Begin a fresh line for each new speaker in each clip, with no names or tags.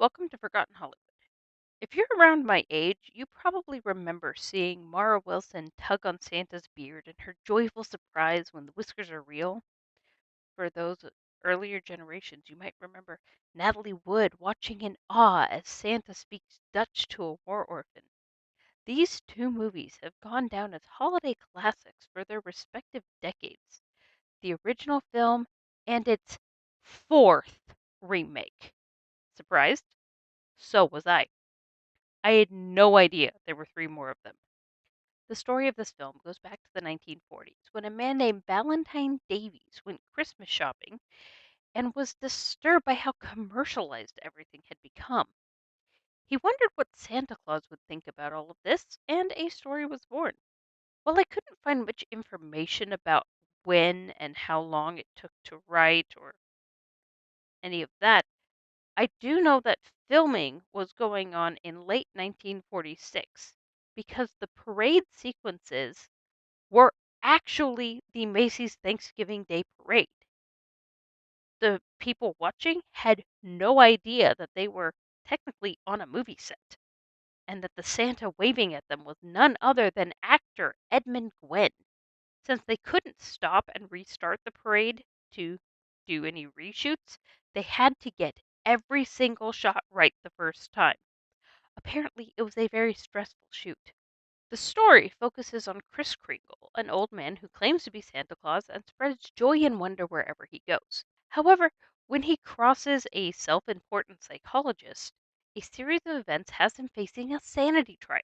Welcome to Forgotten Hollywood. If you're around my age, you probably remember seeing Mara Wilson tug on Santa's beard and her joyful surprise when the whiskers are real. For those earlier generations, you might remember Natalie Wood watching in awe as Santa speaks Dutch to a war orphan. These two movies have gone down as holiday classics for their respective decades, the original film and its fourth remake. Surprised? So was I. I had no idea there were three more of them. The story of this film goes back to the 1940s when a man named Valentine Davies went Christmas shopping and was disturbed by how commercialized everything had become. He wondered what Santa Claus would think about all of this, and a story was born. While I couldn't find much information about when and how long it took to write or any of that, I do know that filming was going on in late 1946 because the parade sequences were actually the Macy's Thanksgiving Day Parade. The people watching had no idea that they were technically on a movie set and that the Santa waving at them was none other than actor Edmund Gwenn. Since they couldn't stop and restart the parade to do any reshoots, they had to get every single shot right the first time. Apparently, it was a very stressful shoot. The story focuses on Kris Kringle, an old man who claims to be Santa Claus and spreads joy and wonder wherever he goes. However, when he crosses a self important psychologist, a series of events has him facing a sanity trial.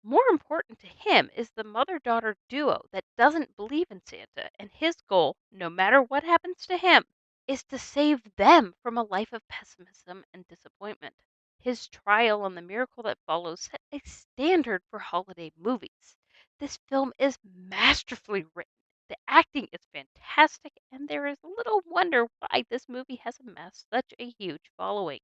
More important to him is the mother daughter duo that doesn't believe in Santa, and his goal, no matter what happens to him, is to save them from a life of pessimism and disappointment. His trial and the miracle that follows set a standard for holiday movies. This film is masterfully written. The acting is fantastic, and there is little wonder why this movie has amassed such a huge following.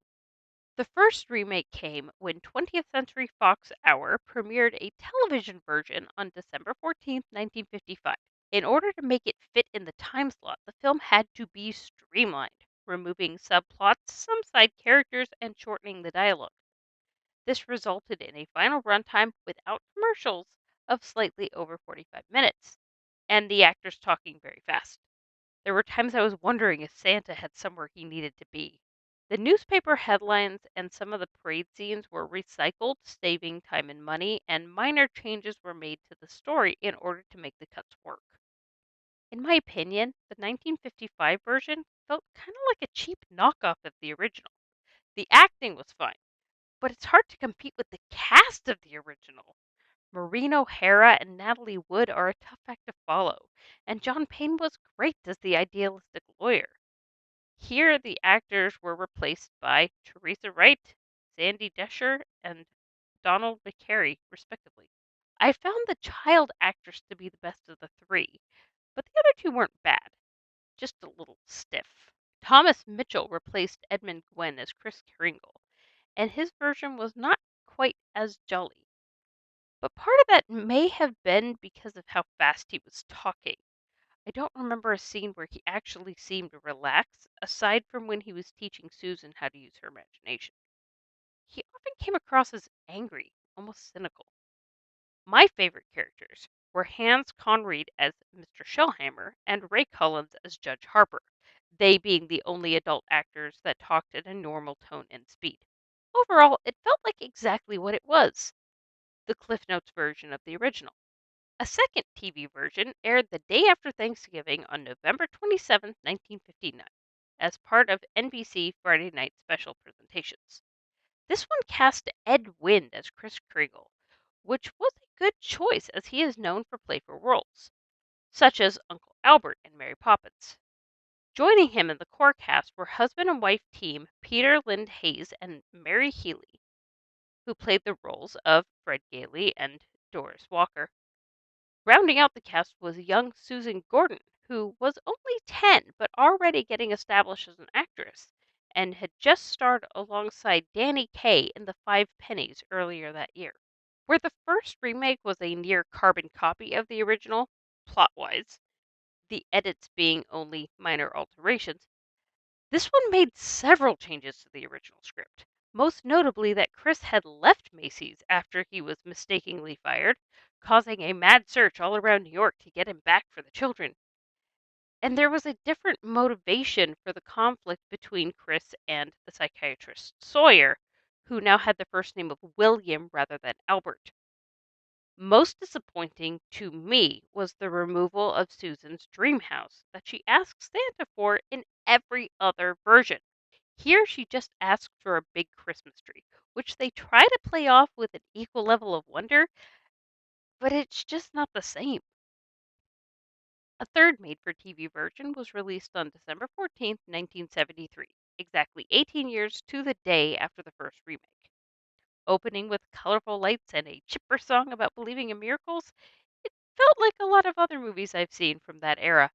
The first remake came when 20th Century Fox Hour premiered a television version on December 14th, 1955. In order to make it fit in the time slot, the film had to be streamlined, removing subplots, some side characters, and shortening the dialogue. This resulted in a final runtime without commercials of slightly over 45 minutes, and the actors talking very fast. There were times I was wondering if Santa had somewhere he needed to be. The newspaper headlines and some of the parade scenes were recycled, saving time and money, and minor changes were made to the story in order to make the cuts work. In my opinion, the 1955 version felt kind of like a cheap knockoff of the original. The acting was fine, but it's hard to compete with the cast of the original. Maureen O'Hara and Natalie Wood are a tough act to follow, and John Payne was great as the idealistic lawyer. Here, the actors were replaced by Teresa Wright, Sandy Desher, and Donald McCary, respectively. I found the child actress to be the best of the three, but the other two weren't bad, just a little stiff. Thomas Mitchell replaced Edmund Gwenn as Kris Kringle, and his version was not quite as jolly. But part of that may have been because of how fast he was talking. I don't remember a scene where he actually seemed relaxed, aside from when he was teaching Susan how to use her imagination. He often came across as angry, almost cynical. My favorite characters were Hans Conried as Mr. Shellhammer and Ray Collins as Judge Harper, they being the only adult actors that talked at a normal tone and speed. Overall, it felt like exactly what it was, the Cliff Notes version of the original. A second TV version aired the day after Thanksgiving on November 27th, 1959, as part of NBC Friday night special presentations. This one cast Ed Wind as Kris Kringle, which was a good choice as he is known for playful roles, such as Uncle Albert in Mary Poppins. Joining him in the core cast were husband and wife team Peter Lind Hayes and Mary Healy, who played the roles of Fred Gailey and Doris Walker. Rounding out the cast was young Susan Gordon, who was only 10 but already getting established as an actress, and had just starred alongside Danny Kaye in The Five Pennies earlier that year. Where the first remake was a near carbon copy of the original, plot wise, the edits being only minor alterations, This one made several changes to the original script, most notably that Chris had left Macy's after he was mistakenly fired, causing a mad search all around New York to get him back for the children. And there was a different motivation for the conflict between Chris and the psychiatrist Sawyer, who now had the first name of William rather than Albert. Most disappointing to me was the removal of Susan's dream house that she asks Santa for in every other version. Here, she just asks for a big Christmas tree, which they try to play off with an equal level of wonder, but it's just not the same. A third made for TV version was released on December 14th, 1973, exactly 18 years to the day after the first remake. Opening with colorful lights and a chipper song about believing in miracles, it felt like a lot of other movies I've seen from that era.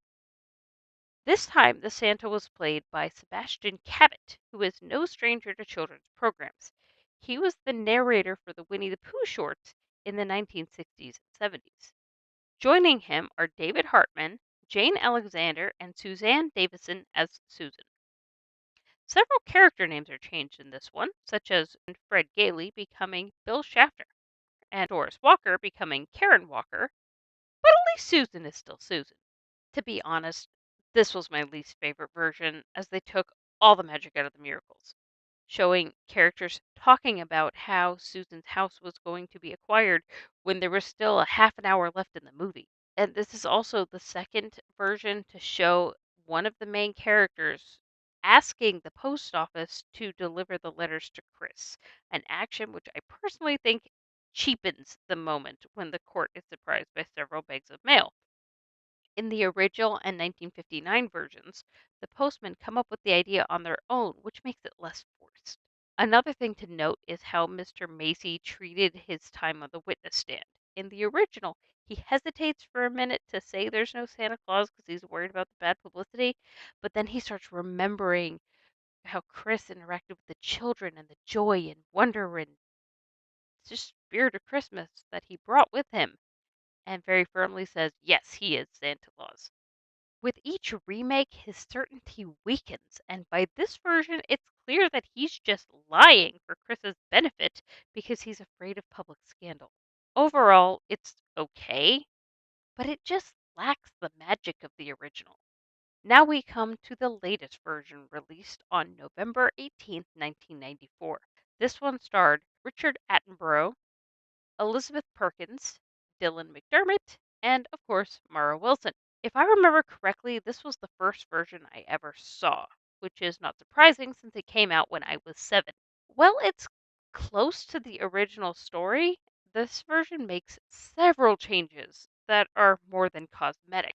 This time, the Santa was played by Sebastian Cabot, who is no stranger to children's programs. He was the narrator for the Winnie the Pooh shorts in the 1960s and 70s. Joining him are David Hartman, Jane Alexander, and Suzanne Davison as Susan. Several character names are changed in this one, such as Fred Gailey becoming Bill Schaffner and Doris Walker becoming Karen Walker, but at least Susan is still Susan. To be honest, this was my least favorite version as they took all the magic out of the miracles, showing characters talking about how Susan's house was going to be acquired when there was still a half an hour left in the movie. And this is also the second version to show one of the main characters asking the post office to deliver the letters to Chris, an action which I personally think cheapens the moment when the court is surprised by several bags of mail. In the original and 1959 versions, the postmen come up with the idea on their own, which makes it less forced. Another thing to note is how Mr. Macy treated his time on the witness stand. In the original, he hesitates for a minute to say there's no Santa Claus because he's worried about the bad publicity, but then he starts remembering how Chris interacted with the children and the joy and wonder and just spirit of Christmas that he brought with him, and very firmly says, yes, he is Santa Claus. With each remake, his certainty weakens, and by this version, it's clear that he's just lying for Chris's benefit because he's afraid of public scandal. Overall, it's okay, but it just lacks the magic of the original. Now we come to the latest version released on November 18th, 1994. This one starred Richard Attenborough, Elizabeth Perkins, Dylan McDermott, and of course, Mara Wilson. If I remember correctly, this was the first version I ever saw, which is not surprising since it came out when I was 7. Well, it's close to the original story. This version makes several changes that are more than cosmetic,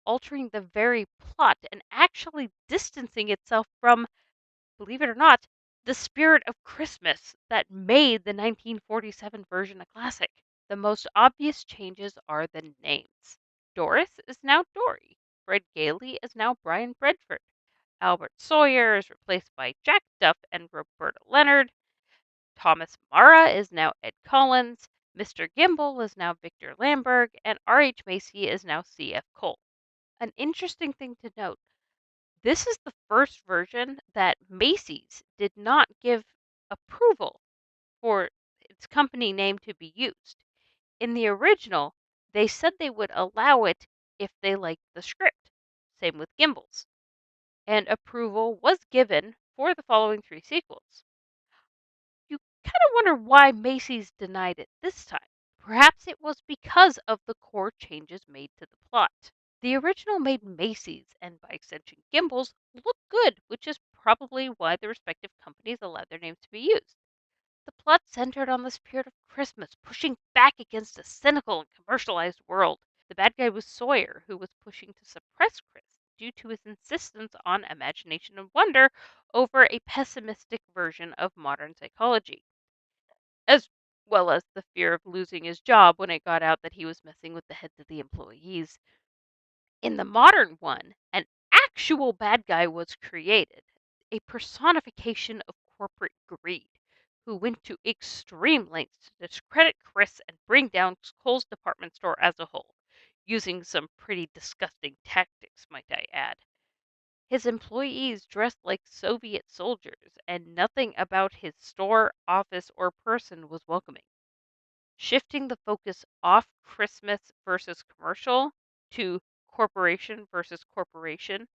altering the very plot and actually distancing itself from, believe it or not, the spirit of Christmas that made the 1947 version a classic. The most obvious changes are the names. Doris is now Dory. Fred Gailey is now Brian Bedford. Albert Sawyer is replaced by Jack Duff and Roberta Leonard. Thomas Mara is now Ed Collins. Mr. Gimble is now Victor Lamberg. And R.H. Macy is now C.F. Cole. An interesting thing to note, this is the first version that Macy's did not give approval for its company name to be used. In the original, they said they would allow it if they liked the script. Same with Gimbals. And approval was given for the following 3 sequels. You kind of wonder why Macy's denied it this time. Perhaps it was because of the core changes made to the plot. The original made Macy's, and by extension Gimbals, look good, which is probably why the respective companies allowed their names to be used. The plot centered on the spirit of Christmas, pushing back against a cynical and commercialized world. The bad guy was Sawyer, who was pushing to suppress Chris due to his insistence on imagination and wonder over a pessimistic version of modern psychology, as well as the fear of losing his job when it got out that he was messing with the heads of the employees. In the modern one, an actual bad guy was created, a personification of corporate greed, who went to extreme lengths to discredit Chris and bring down Cole's department store as a whole, using some pretty disgusting tactics, might I add. His employees dressed like Soviet soldiers, and nothing about his store, office, or person was welcoming. Shifting the focus off Christmas versus commercial to corporation versus corporation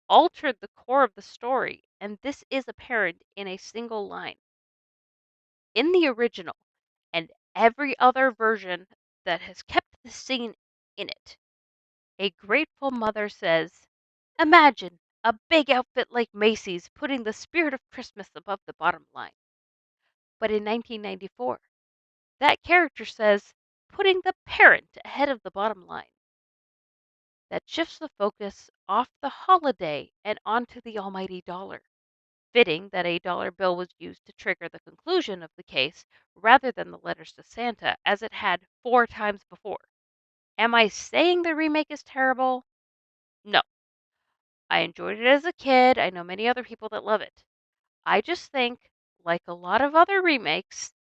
altered the core of the story, and this is apparent in a single line. In the original and every other version that has kept the scene in it, a grateful mother says, "Imagine a big outfit like Macy's putting the spirit of Christmas above the bottom line." But in 1994, that character says, "Putting the parent ahead of the bottom line." That shifts the focus off the holiday and onto the almighty dollar. Fitting that a dollar bill was used to trigger the conclusion of the case rather than the letters to Santa, as it had 4 times before. Am I saying the remake is terrible? No. I enjoyed it as a kid. I know many other people that love it. I just think, like a lot of other remakes,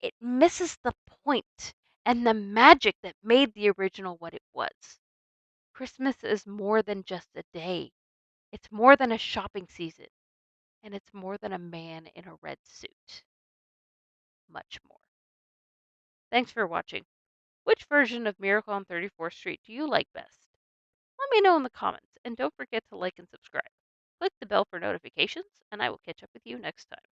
it misses the point and the magic that made the original what it was. Christmas is more than just a day, it's more than a shopping season, and it's more than a man in a red suit. Much more. Thanks for watching. Which version of Miracle on 34th Street do you like best? Let me know in the comments, and don't forget to like and subscribe. Click the bell for notifications, and I will catch up with you next time.